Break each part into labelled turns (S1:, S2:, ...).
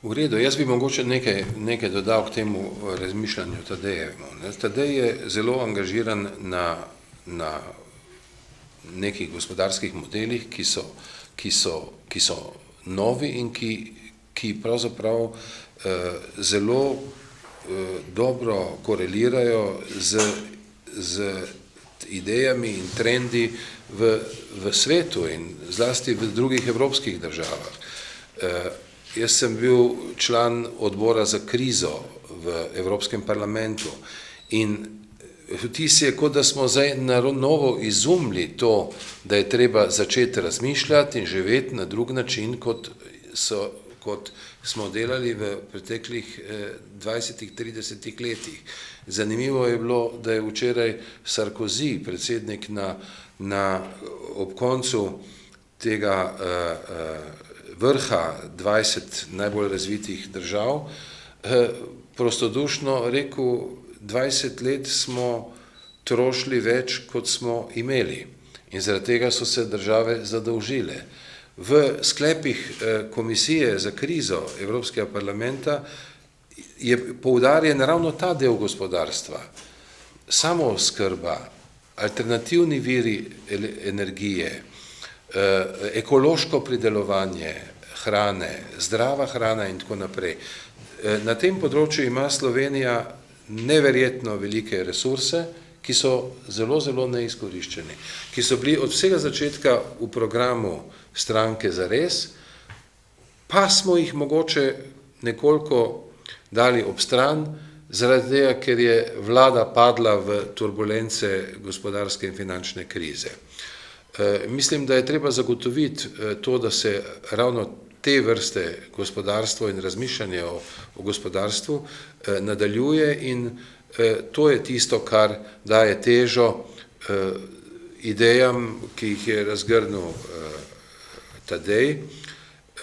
S1: V redu, jaz bi mogoče nekaj dodal k temu razmišljanju Tadejevemu. Tadej je zelo angažiran na nekih gospodarskih modelih, ki so novi in ki pravzaprav zelo dobro korelirajo z idejami in trendi v svetu in zlasti v drugih evropskih državah. Jaz sem bil član odbora za krizo v Evropskem parlamentu in vtis je, kot da smo zdaj na novo izumili to, da je treba začeti razmišljati in živeti na drug način, kot smo delali v preteklih 20-30 letih. Zanimivo je bilo, da je včeraj Sarkozy, predsednik ob koncu tega vrha 20 najbolj razvitih držav, prostodušno rekel, 20 let smo trošili več, kot smo imeli in zaradi tega so se države zadolžile. V sklepih Komisije za krizo Evropskega parlamenta je poudarjen ravno ta del gospodarstva, samooskrba, alternativni viri energije, ekološko pridelovanje hrane, zdrava hrana in tako naprej. Na tem področju ima Slovenija neverjetno velike resurse, ki so zelo, zelo neizkoriščeni, ki so bili od vsega začetka v programu stranke Zares, pa smo jih mogoče nekoliko dali ob stran, zaradi tega, ker je vlada padla v turbulence gospodarske in finančne krize. Mislim, da je treba zagotoviti to, da se ravno te vrste gospodarstvo in razmišljanje o gospodarstvu nadaljuje in to je tisto, kar daje težo idejam, ki jih je razgrnil Tadej.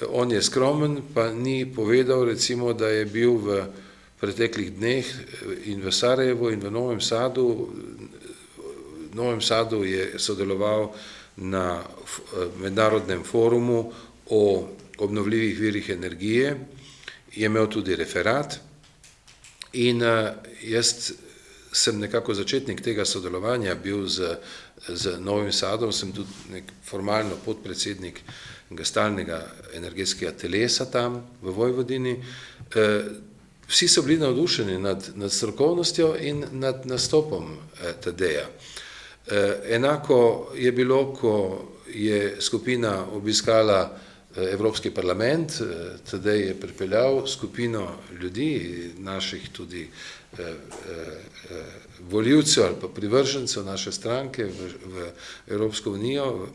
S1: On je skromen, pa ni povedal, recimo, da je bil v preteklih dneh in v Sarajevu in v Novem Sadu. V Novem Sadu je sodeloval na mednarodnem forumu o obnovljivih virih energije, je imel tudi referat in jaz sem nekako začetnik tega sodelovanja bil z Novim Sadom, sem tudi formalno podpredsednik stalnega energetskega telesa tam v Vojvodini. Vsi so bili navdušeni nad strokovnostjo in nad nastopom Tadeja. Enako je bilo, ko je skupina obiskala Evropski parlament, Tadej je pripeljal skupino ljudi, naših tudi volivcev ali pa privržencev naše stranke v Evropsko unijo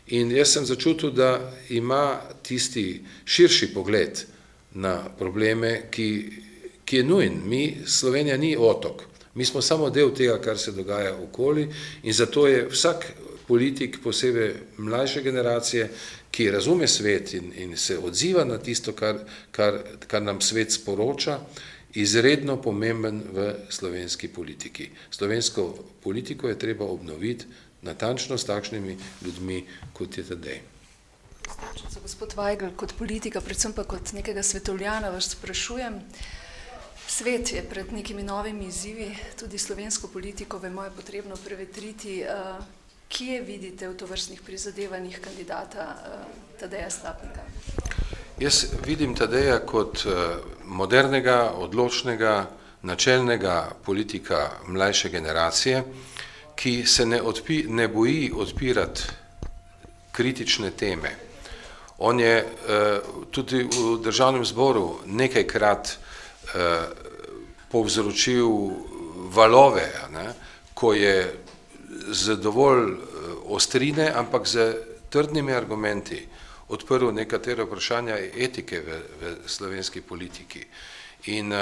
S1: in jaz sem začutil, da ima tisti širši pogled na probleme, ki je nujen. Slovenija ni otok. Mi smo samo del tega, kar se dogaja okoli in zato je vsak politik, posebej mlajše generacije, ki razume svet in se odziva na tisto, kar nam svet sporoča, izredno pomemben v slovenski politiki. Slovensko politiko je treba obnoviti natančno s takšnimi ljudmi, kot je Tadej.
S2: Gospod Vajgl, kot politika, predvsem pa kot nekega svetovljana vas sprašujem, svet je pred nekimi novimi izzivi, tudi slovensko politiko, vemo, je potrebno prevetriti. Kje vidite v tovrstnih prizadevanjih kandidata Tadeja Slapnika?
S1: Jaz vidim Tadeja kot modernega, odločnega, načelnega politika mlajše generacije, ki se ne boji odpirati kritične teme. On je tudi v Državnem zboru nekajkrat povzročil valove, ko je z dovolj ostrine, ampak z trdnimi argumenti odprl nekatere vprašanja etike v slovenski politiki. In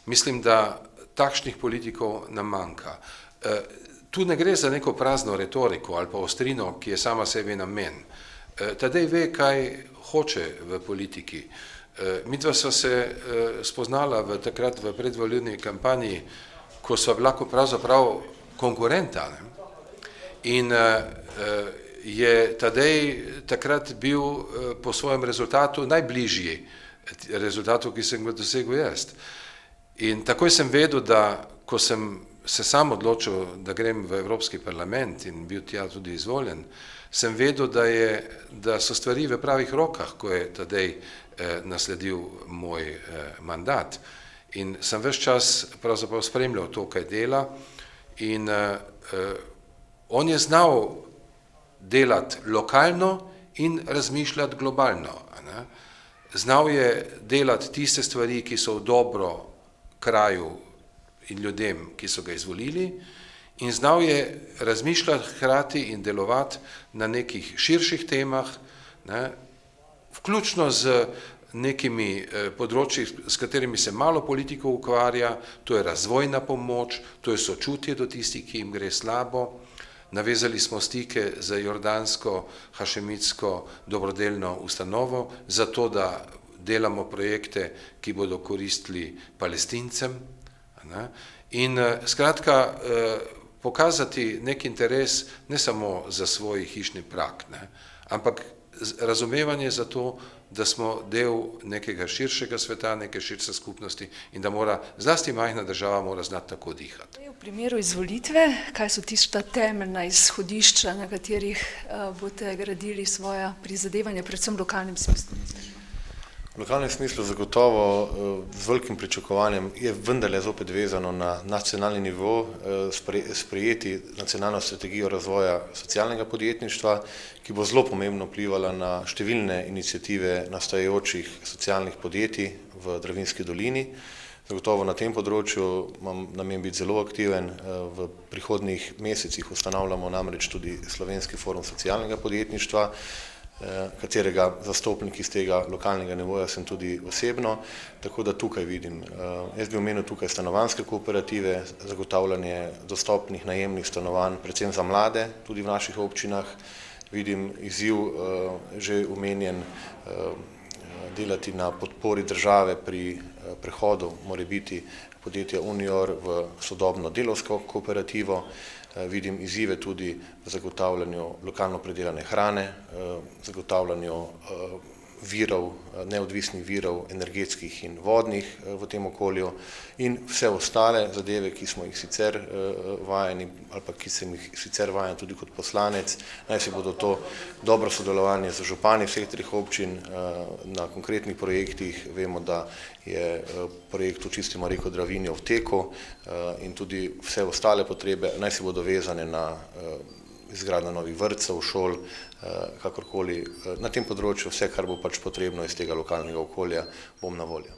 S1: mislim, da takšnih politikov nam manjka. Tu ne gre za neko prazno retoriko ali pa ostrino, ki je sama sebi namen. Tadej ve, kaj hoče v politiki. Midva sva se spoznala takrat v predvolilni kampanji, ko sva bila pravzaprav konkurenta. In je Tadej takrat bil po svojem rezultatu najbližji rezultatu, ki sem ga dosegel jaz. In takoj sem vedel, da ko sem se sam odločil, da grem v Evropski parlament in bil tja tudi izvoljen, sem vedel, da so stvari v pravih rokah, ko je Tadej nasledil moj mandat. In sem ves čas pravzaprav spremljal to, kaj dela, in on je znal delati lokalno in razmišljati globalno. Znal je delati tiste stvari, ki so v dobro kraju in ljudem, ki so ga izvolili, in znal je razmišljati hkrati in delovati na nekih širših temah, vključno z nekimi področji, s katerimi se malo politikov ukvarja, to je razvojna pomoč, to je sočutje do tistih, ki jim gre slabo. Navezali smo stike z jordansko hašemitsko dobrodelno ustanovo, zato da delamo projekte, ki bodo koristili Palestincem. In skratka, pokazati nek interes ne samo za svoj hišni prag, ampak razumevanje za to, da smo del nekega širšega sveta, neke širše skupnosti in da mora, zlasti majhna država, mora znati tako dihati.
S2: V primeru izvolitve, kaj so tista temeljna izhodišča, na katerih boste gradili svoja prizadevanja, predvsem v lokalnem smislu?
S3: V lokalnem smislu zagotovo z velikim pričakovanjem je vendarle zopet vezano na nacionalni nivo sprejeti nacionalno strategijo razvoja socialnega podjetništva, ki bo zelo pomembno vplivala na številne iniciative nastajajočih socialnih podjetij v Dravinjski dolini. Zagotovo na tem področju imam namen biti zelo aktiven. V prihodnjih mesecih ustanavljamo namreč tudi Slovenski forum socialnega podjetništva, katerega zastopnik iz tega lokalnega nivoja sem tudi osebno, tako da tukaj vidim. Jaz bi omenil tukaj stanovanjske kooperative, zagotavljanje dostopnih najemnih stanovanj, predvsem za mlade, tudi v naših občinah. Vidim izziv, že omenjen, delati na podpori države pri prehodu morebiti podjetja Unior v sodobno delavsko kooperativo. Vidim izzive tudi v zagotavljanju lokalno predelane hrane, zagotavljanju virov, neodvisnih virov, energetskih in vodnih v tem okolju in vse ostale zadeve, ki smo jih sicer vajeni ali pa ki sem jih sicer vajen tudi kot poslanec, naj se bodo to dobro sodelovanje z župani vseh treh občin na konkretnih projektih. Vemo, da je projekt Očistimo reko Dravinjo v teku in tudi vse ostale potrebe naj se bodo vezane na izgradnja novih vrtcev, šol, kakorkoli na tem področju, vse, kar bo pač potrebno iz tega lokalnega okolja, bom na voljo.